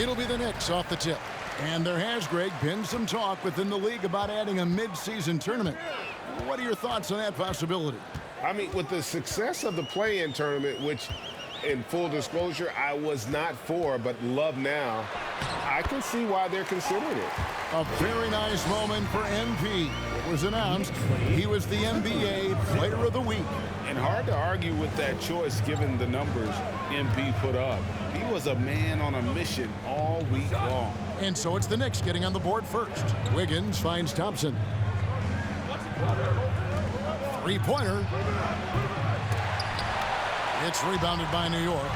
It'll be the Knicks off the tip. And there has, Greg, been some talk within the league about adding a mid-season tournament. What are your thoughts on that possibility? I mean, with the success of the play-in tournament, which, in full disclosure, I was not for, but love now, I can see why they're considering it. A very nice moment for MP. It was announced he was the NBA Player of the Week. And hard to argue with that choice given the numbers MP put up. He was a man on a mission all week long. And so it's the Knicks getting on the board first. Wiggins finds Thompson. Three-pointer. It's rebounded by New York.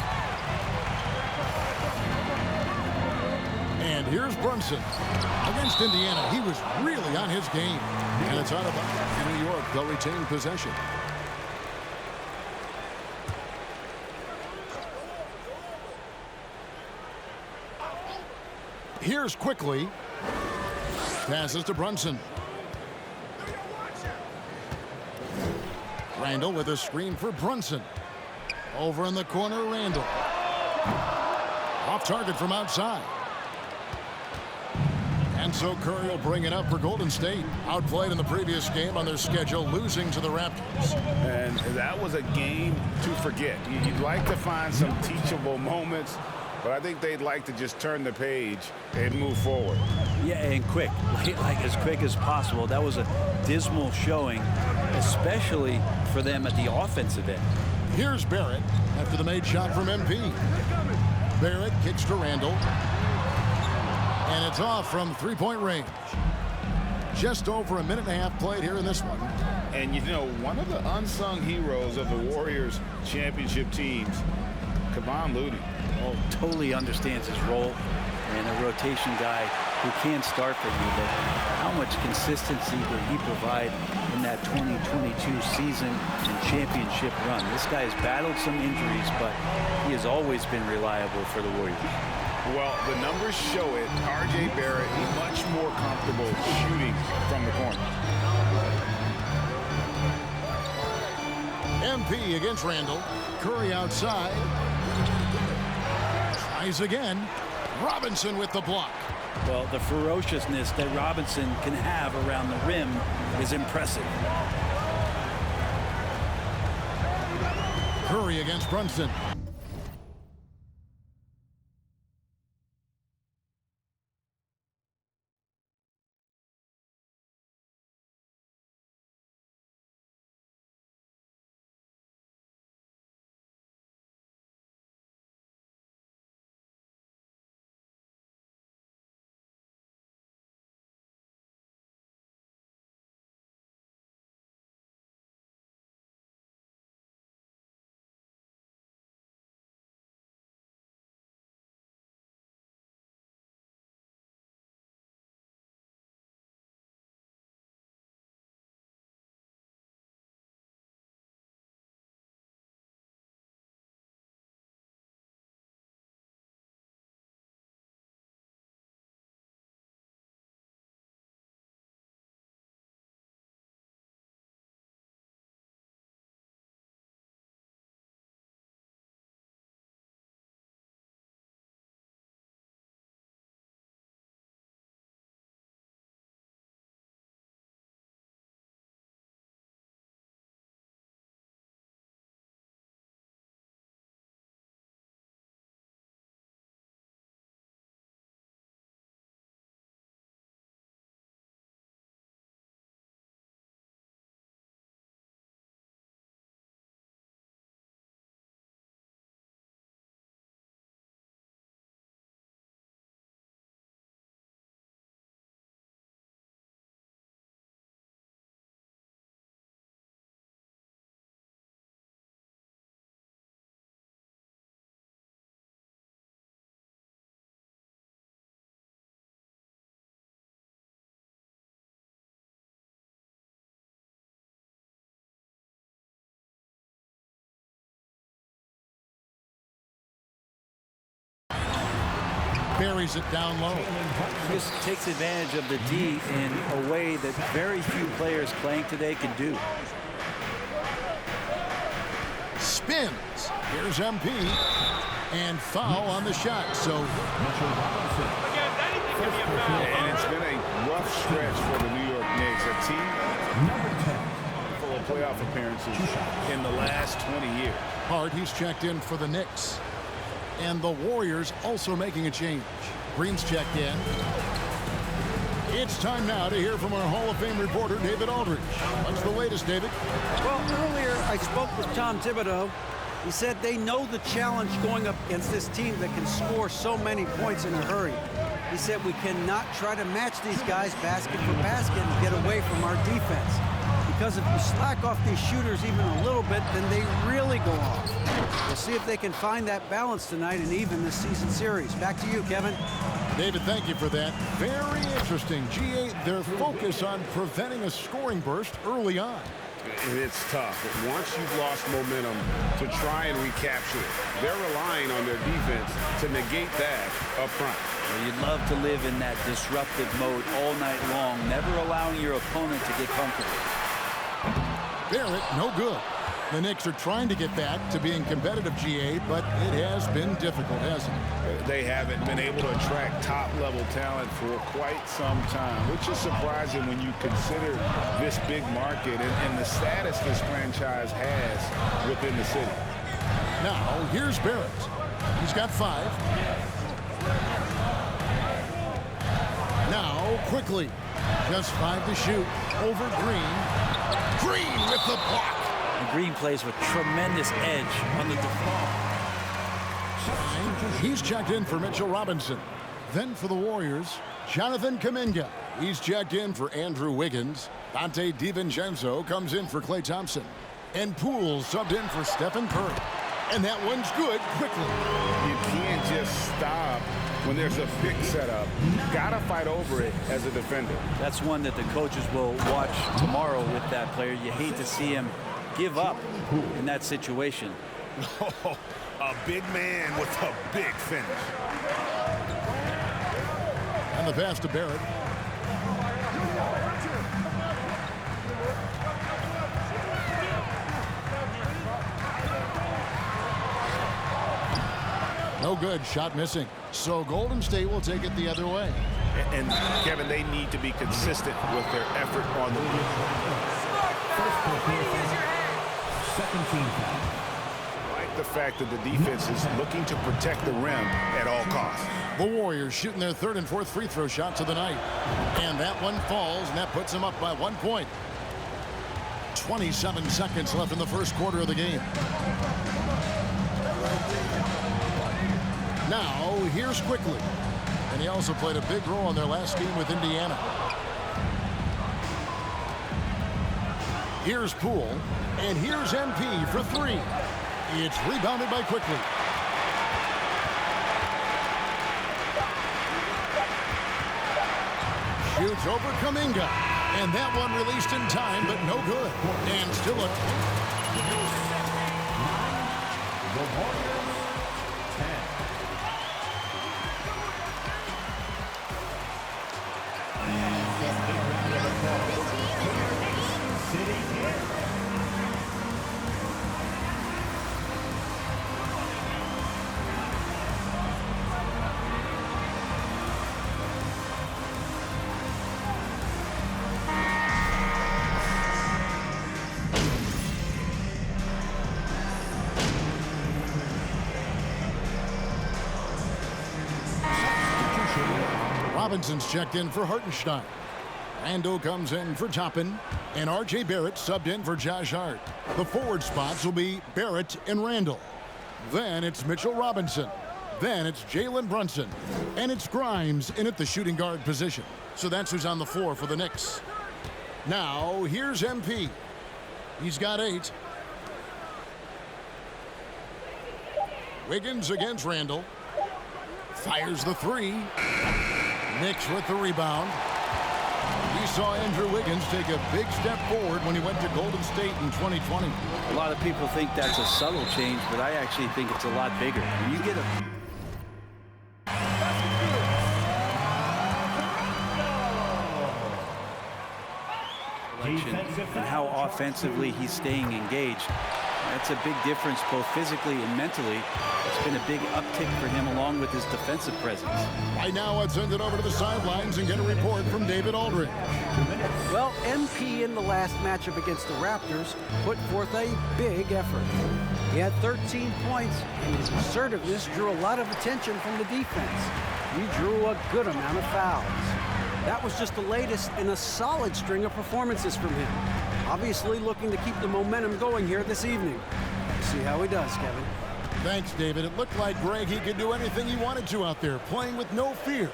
And here's Brunson. Against Indiana, he was really on his game. And it's out of bounds. New York, they'll retain possession. Here's Quickly. Passes to Brunson. Randall with a screen for Brunson. Over in the corner, Randall. Off target from outside. And so Curry will bring it up for Golden State. Outplayed in the previous game on their schedule, losing to the Raptors. And that was a game to forget. You'd like to find some teachable moments, but I think they'd like to just turn the page and move forward. Yeah, and quick, like as quick as possible. That was a dismal showing, especially for them at the offensive end. Here's Barrett after the made shot from MP. Barrett kicks to Randall. And it's off from three-point range. Just over a minute and a half played here in this one. And you know, one of the unsung heroes of the Warriors championship teams, Kevon Looney. Oh, totally understands his role, and a rotation guy who can start for you, but how much consistency did he provide in that 2022 season and championship run? This guy has battled some injuries, but he has always been reliable for the Warriors. Well, the numbers show it. R.J. Barrett much more comfortable shooting from the corner. MP against Randall. Curry outside. Tries again. Robinson with the block. Well, the ferociousness that Robinson can have around the rim is impressive. Curry against Brunson. Buries it down low. Just takes advantage of the D in a way that very few players playing today can do. spins. Here's MP. And foul on the shot. So and it's been a rough stretch for the New York Knicks, a team full of playoff appearances in the last 20 years. Hart, he's checked in for the Knicks. And the Warriors also making a change. Green's checked in. It's time now to hear from our Hall of Fame reporter, David Aldridge. What's the latest, David? Well, earlier I spoke with Tom Thibodeau. He said they know the challenge going up against this team that can score so many points in a hurry. He said we cannot try to match these guys basket for basket and get away from our defense. Because if you slack off these shooters even a little bit, then they really go off. We'll see if they can find that balance tonight and even this season series. Back to you, Kevin. David, thank you for that. Very interesting. GA, their focus on preventing a scoring burst early on. It's tough. Once you've lost momentum, to try and recapture it, they're relying on their defense to negate that up front. Well, you'd love to live in that disruptive mode all night long, never allowing your opponent to get comfortable. Barrett, no good. The Knicks are trying to get back to being competitive, GA, but it has been difficult, hasn't it? They haven't been able to attract top-level talent for quite some time, which is surprising when you consider this big market and the status this franchise has within the city. Now, here's Barrett. He's got 5. Now, quickly. Just 5 to shoot. Over Green. Green with the block. And Green plays with tremendous edge on the default. He's checked in for Mitchell Robinson. Then for the Warriors, Jonathan Kuminga. He's checked in for Andrew Wiggins. Dante DiVincenzo comes in for Klay Thompson. And Poole subbed in for Stephen Curry. And that one's good quickly. You can't just stop when there's a big setup. Gotta fight over it as a defender. That's one that the coaches will watch tomorrow with that player. You hate to see him give up in that situation. A big man with a big finish. And the pass to Barrett. No good. Shot missing. So Golden State will take it the other way. And Kevin, they need to be consistent with their effort on the Second team foul. I like the fact that the defense is looking to protect the rim at all costs. The Warriors shooting their 3rd and 4th free throw shots of the night. And that one falls, and that puts them up by 1 point. 27 seconds left in the first quarter of the game. Now, here's Quickly. And he also played a big role in their last game with Indiana. Here's Poole. And here's MP for 3. It's rebounded by Quickly. Shoots over Kuminga. And that one released in time, but no good. And still a... The Warriors, 10. Sitting in. Robinson's checked in for Hartenstein. Randall comes in for Toppin. And R.J. Barrett subbed in for Josh Hart. The forward spots will be Barrett and Randall. Then it's Mitchell Robinson. Then it's Jalen Brunson. And it's Grimes in at the shooting guard position. So that's who's on the floor for the Knicks. Now, here's MP. He's got 8. Wiggins against Randall. Fires the 3. Knicks with the rebound. We saw Andrew Wiggins take a big step forward when he went to Golden State in 2020. A lot of people think that's a subtle change, but I actually think it's a lot bigger. When you get a... and how offensively he's staying engaged. That's a big difference both physically and mentally. It's been a big uptick for him along with his defensive presence. Right now, let's send it over to the sidelines and get a report from David Aldridge. Well, MP in the last matchup against the Raptors put forth a big effort. He had 13 points, and his assertiveness drew a lot of attention from the defense. He drew a good amount of fouls. That was just the latest in a solid string of performances from him. Obviously looking to keep the momentum going here this evening. See how he does, Kevin. Thanks, David. It looked like, Greg, he could do anything he wanted to out there, playing with no fear.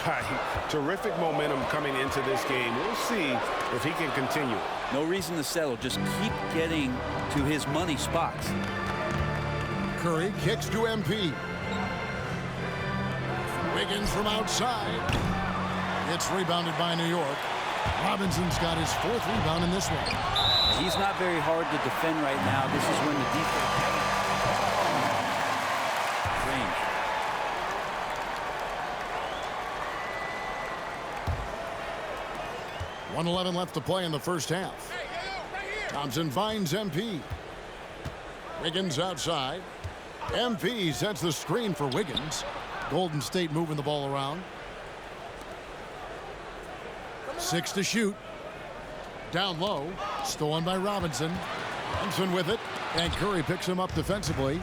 Right. Terrific momentum coming into this game. We'll see if he can continue. No reason to settle. Just keep getting to his money spots. Curry kicks to MP. Wiggins from outside. It's rebounded by New York. Robinson's got his 4th rebound in this one. He's not very hard to defend right now. This is when the defense range. 1:11 left to play in the first half. Thompson finds MP. Wiggins outside. MP sets the screen for Wiggins. Golden State moving the ball around. 6 to shoot. Down low. Stolen by Robinson. Thompson with it. And Curry picks him up defensively.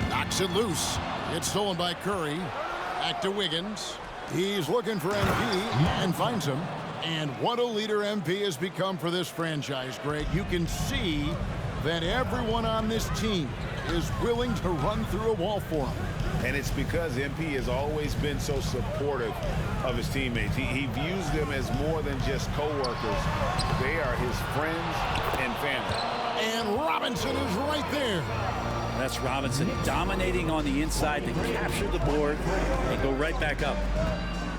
Knocks it loose. It's stolen by Curry. Back to Wiggins. He's looking for MP and finds him. And what a leader MP has become for this franchise, Greg. You can see that everyone on this team is willing to run through a wall for him. And it's because MP has always been so supportive of his teammates. He views them as more than just co-workers. They are his friends and family. And Robinson is right there. That's Robinson dominating on the inside to capture the board and go right back up.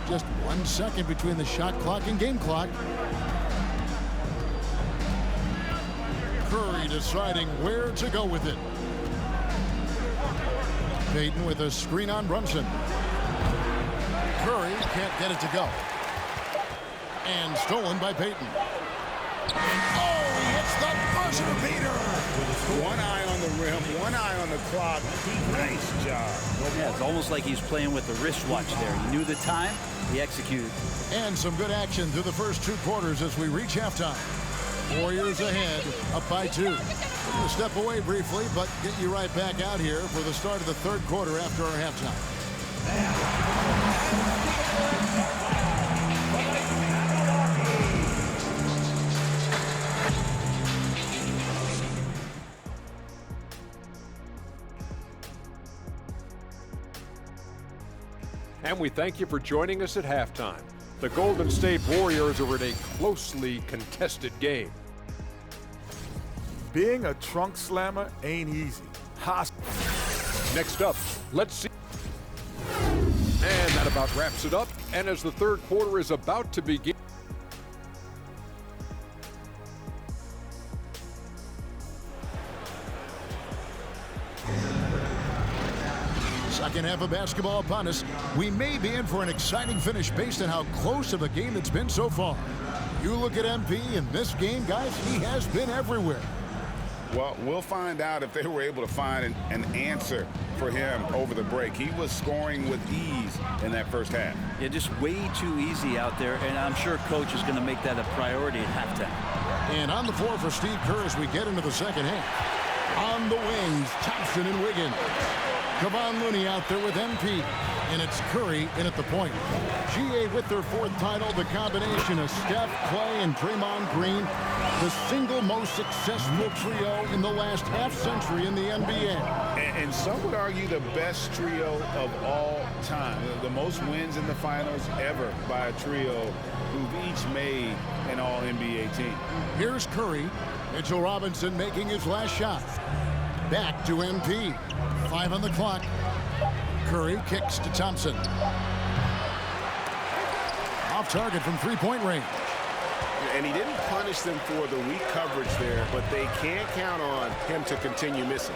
Just 1 second between the shot clock and game clock. Curry deciding where to go with it. Payton with a screen on Brunson. Curry can't get it to go. And stolen by Payton. Oh, it's the buzzer beater. One eye on the rim, one eye on the clock. Nice job. Yeah, it's almost like he's playing with the wristwatch there. He knew the time, he executed. And some good action through the first 2 quarters as we reach halftime. Warriors ahead, up by 2. We'll step away briefly, but get you right back out here for the start of the 3rd quarter after our halftime. And we thank you for joining us at halftime. The Golden State Warriors are in a closely contested game. Being a trunk slammer ain't easy. Next up, let's see. And that about wraps it up. And as the 3rd quarter is about to begin. Second half of basketball upon us. We may be in for an exciting finish based on how close of a game it's been so far. You look at MP in this game, guys, he has been everywhere. Well, we'll find out if they were able to find an answer for him over the break. He was scoring with ease in that first half. Yeah, just way too easy out there, and I'm sure Coach is going to make that a priority at halftime. And on the floor for Steve Kerr as we get into the second half. On the wings, Thompson and Wiggins. Kevon Looney out there with MP. And it's Curry in at the point. GA with their 4th title, the combination of Steph, Clay, and Draymond Green, the single most successful trio in the last half-century in the NBA. And some would argue the best trio of all time. The most wins in the finals ever by a trio who've each made an All-NBA team. Here's Curry. Mitchell Robinson making his last shot. Back to MP. 5 on the clock. Curry kicks to Thompson. Off target from 3-point range. And he didn't punish them for the weak coverage there, but they can't count on him to continue missing.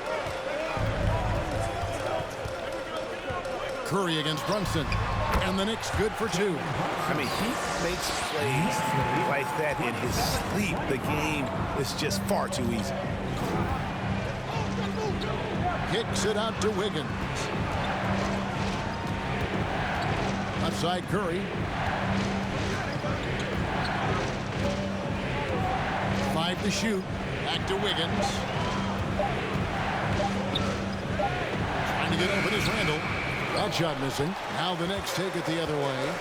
Curry against Brunson. And the Knicks good for 2. I mean, he makes plays like that in his sleep. The game is just far too easy. Kicks it out to Wiggins. Outside Curry. 5 to shoot. Back to Wiggins. Trying to get open is Randall. That shot missing. Now the Knicks take it the other way.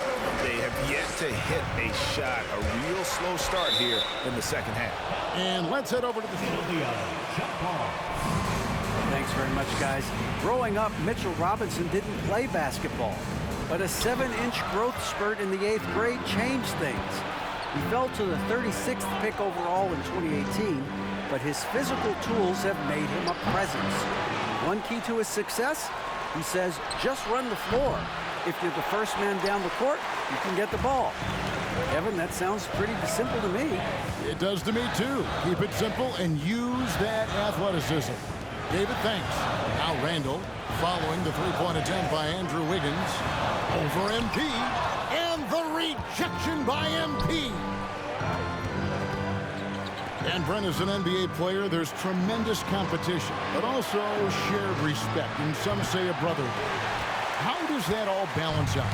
They have yet to hit a shot. A real slow start here in the second half. And let's head over to the field. Thanks very much, guys. Growing up, Mitchell Robinson didn't play basketball, but a 7-inch growth spurt in the 8th grade changed things. He fell to the 36th pick overall in 2018, but his physical tools have made him a presence. One key to his success, he says, just run the floor. If you're the first man down the court, you can get the ball. Evan, that sounds pretty simple to me. It does to me, too. Keep it simple and use that athleticism. David, thanks. Now Randall following the three-point attempt by Andrew Wiggins. Over MP. And the rejection by MP. And Brent, as an NBA player, there's tremendous competition, but also shared respect, and some say a brotherhood. How does that all balance out?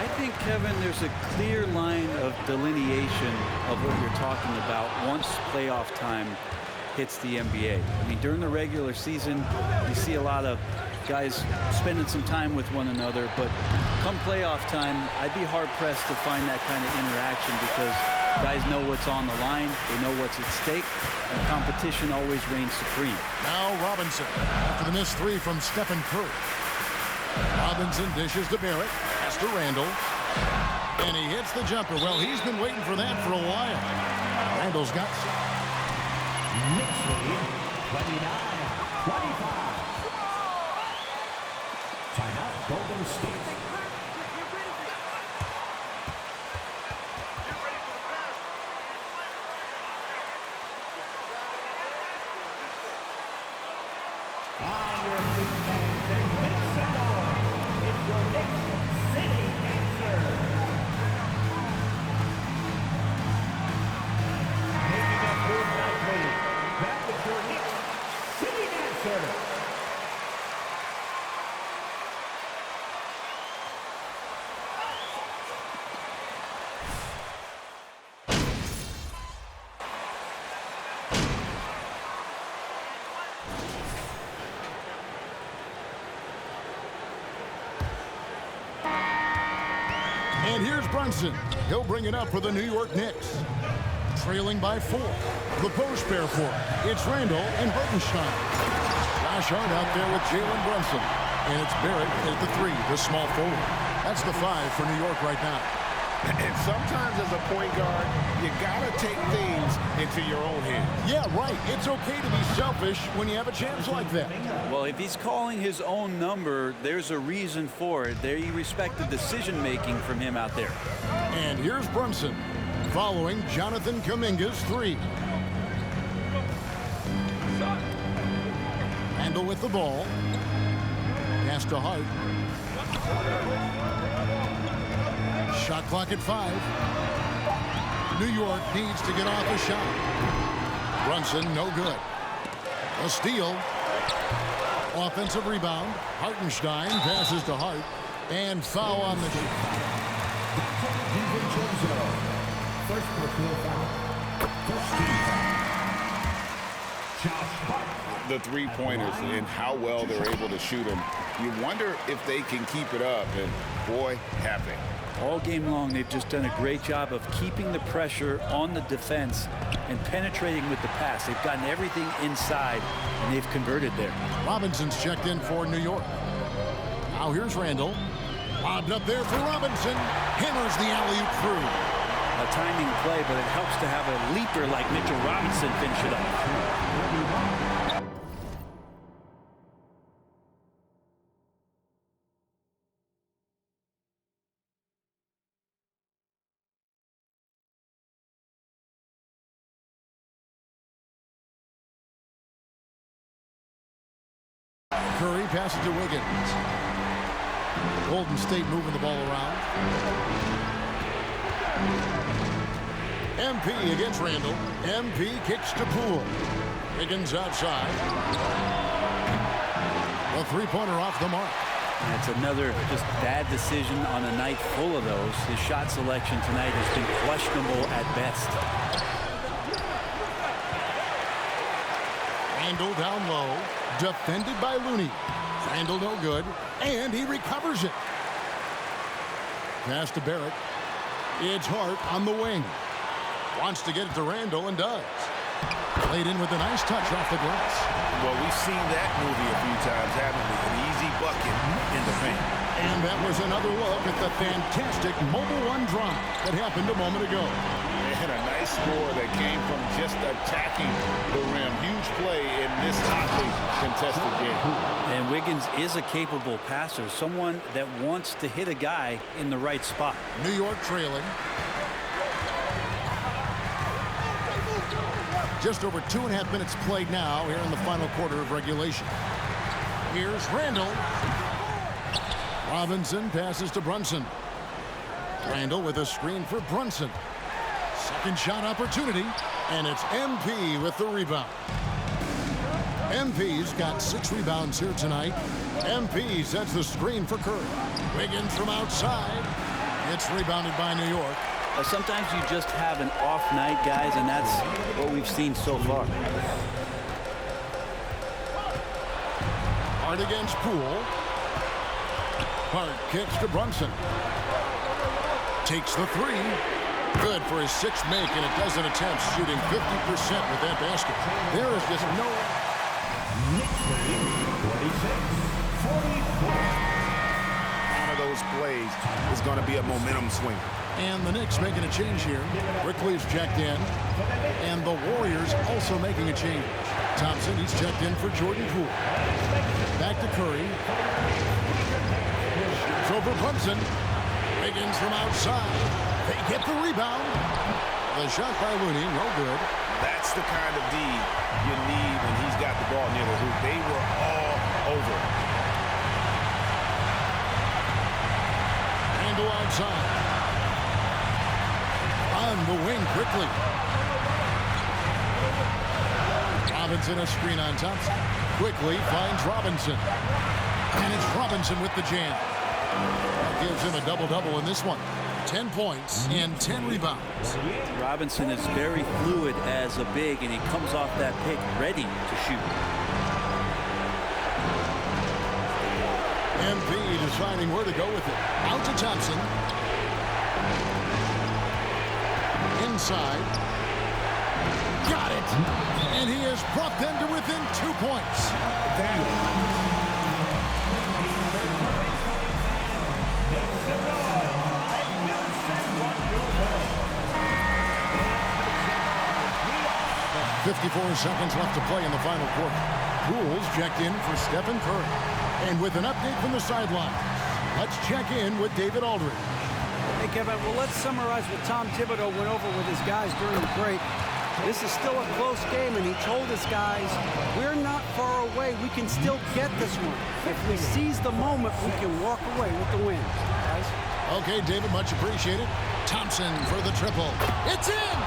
I think, Kevin, there's a clear line of delineation of what you're talking about once playoff time hits the NBA. I mean, during the regular season, you see a lot of guys spending some time with one another, but come playoff time, I'd be hard-pressed to find that kind of interaction because guys know what's on the line, they know what's at stake, and competition always reigns supreme. Now Robinson, after the missed 3 from Stephen Curry. Robinson dishes to Barrett, pass to Randall, and he hits the jumper. Well, he's been waiting for that for a while. Randall's got some. Knicks lead 29-25. Timeout, Golden State. On your feet, fans, and make some noise. It's your Knicks City Answer. Making that move nightly. Back with your Knicks City Answer. And here's Brunson. He'll bring it up for the New York Knicks. Trailing by 4. The post pair for it. It's Randall and Hartenstein. Josh Hart out there with Jalen Brunson. And it's Barrett at the 3, the small forward. That's the 5 for New York right now. And sometimes as a point guard, you got to take things into your own hands. Yeah, right. It's okay to be selfish when you have a chance like that. Well, if he's calling his own number, there's a reason for it. They respect the decision-making from him out there. And here's Brunson following Jonathan Kuminga's 3. Randall with the ball. Pass to Hart. Shot clock at 5. New York needs to get off a shot. Brunson, no good. A steal. Offensive rebound. Hartenstein passes to Hart. And foul on the First personal foul. First team foul. Josh Hart. The three-pointers and how well they're able to shoot them. You wonder if they can keep it up, and boy, have they. All game long, they've just done a great job of keeping the pressure on the defense and penetrating with the pass. They've gotten everything inside, and they've converted there. Robinson's checked in for New York. Now here's Randall. Lobbed up there for Robinson. Hammers the alley-oop through. A timing play, but it helps to have a leaper like Mitchell Robinson finish it up. Curry passes to Wiggins. Golden State moving the ball around. MP against Randall. MP kicks to Poole. Wiggins outside. The three-pointer off the mark. That's another just bad decision on a night full of those. His shot selection tonight has been questionable at best. Randall down low. Defended by Looney. Randall no good. And he recovers it. Pass to Barrett. It's Hart on the wing. Wants to get it to Randall and does. Played in with a nice touch off the glass. Well, we've seen that movie a few times, haven't we? An easy bucket in the paint. And that was another look at the fantastic Mobile One drive that happened a moment ago. And a nice score that came from just attacking the rim. Huge play in this hotly contested game. And Wiggins is a capable passer, someone that wants to hit a guy in the right spot. New York trailing. Just over 2.5 minutes played now here in the final quarter of regulation. Here's Randall. Robinson passes to Brunson. Randall with a screen for Brunson. Second shot opportunity, and it's MP with the rebound. MP's got 6 rebounds here tonight. MP sets the screen for Curry. Wiggins from outside. It's rebounded by New York. Sometimes you just have an off night, guys, and that's what we've seen so far. Hart against Poole. Hart kicks to Brunson. Takes the three. Good for his 6th make, and a dozen attempts, shooting 50% with that basket. There is just no... Knicks lead 46-44. One of those plays is going to be a momentum swing. And the Knicks making a change here. Quickly is checked in. And the Warriors also making a change. Thompson, he's checked in for Jordan Poole. Back to Curry. Shoots over Brunson. Wiggins from outside. They get the rebound. The shot by Looney, no good. That's the kind of D you need when he's got the ball near the hoop. They were all over. Randall outside. On the wing quickly. Robinson a screen on Thompson. Quickly finds Robinson. And it's Robinson with the jam. That gives him a double-double in this one. 10 points and 10 rebounds. Robinson is very fluid as a big, and he comes off that pick ready to shoot. MP deciding where to go with it. Out to Thompson. Inside. Got it. And he has brought them to within 2 points. 54 seconds left to play in the final quarter. Poole's checked in for Stephen Curry. And with an update from the sideline, let's check in with David Aldridge. Hey, Kevin, well, let's summarize what Tom Thibodeau went over with his guys during the break. This is still a close game, and he told his guys, we're not far away. We can still get this one. If we seize the moment, we can walk away with the win. Guys? Okay, David, much appreciated. Thompson for the triple. It's in!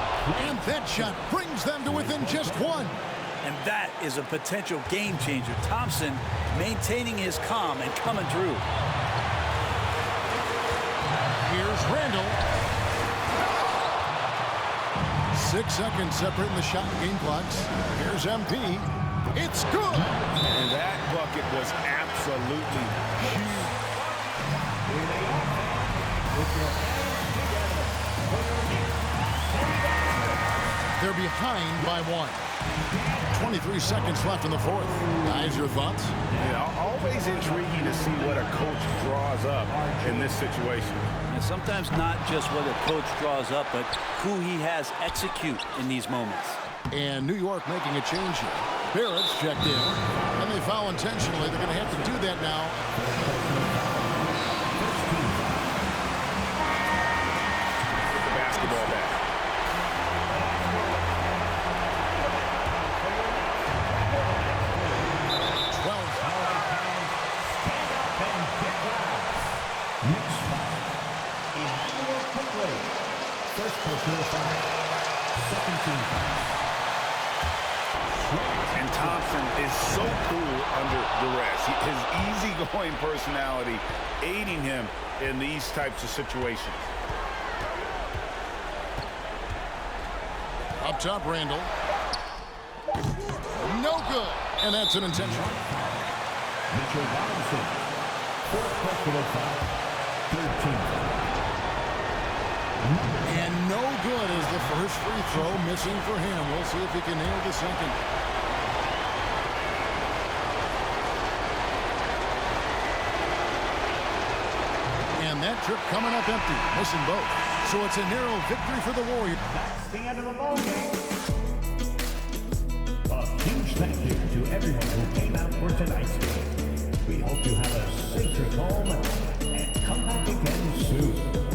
And that shot brings them to within just one. And that is a potential game changer. Thompson maintaining his calm and coming through. Here's Randall. 6 seconds separating the shot and game clocks. Here's MP. It's good. And that bucket was absolutely huge. They're behind by 1. 23 seconds left in the fourth. Guys, your thoughts? Yeah, always intriguing to see what a coach draws up in this situation. And sometimes not just what a coach draws up, but who he has execute in these moments. And New York making a change here. Barrett's checked in. And they foul intentionally. They're going to have to do that now. Get the basketball back. First personal foul. Second team foul. And Thompson is so cool under duress. His easygoing personality aiding him in these types of situations. Up top, Randall. No good. And that's an intentional. Mitchell Robinson. Fourth personal foul. Third team foul. And no good is the first free throw, missing for him. We'll see if he can nail the second. And that trip coming up empty, missing both. So it's a narrow victory for the Warriors. That's the end of the ball game. A huge thank you to everyone who came out for tonight's game. We hope you have a safe trip home and come back again soon.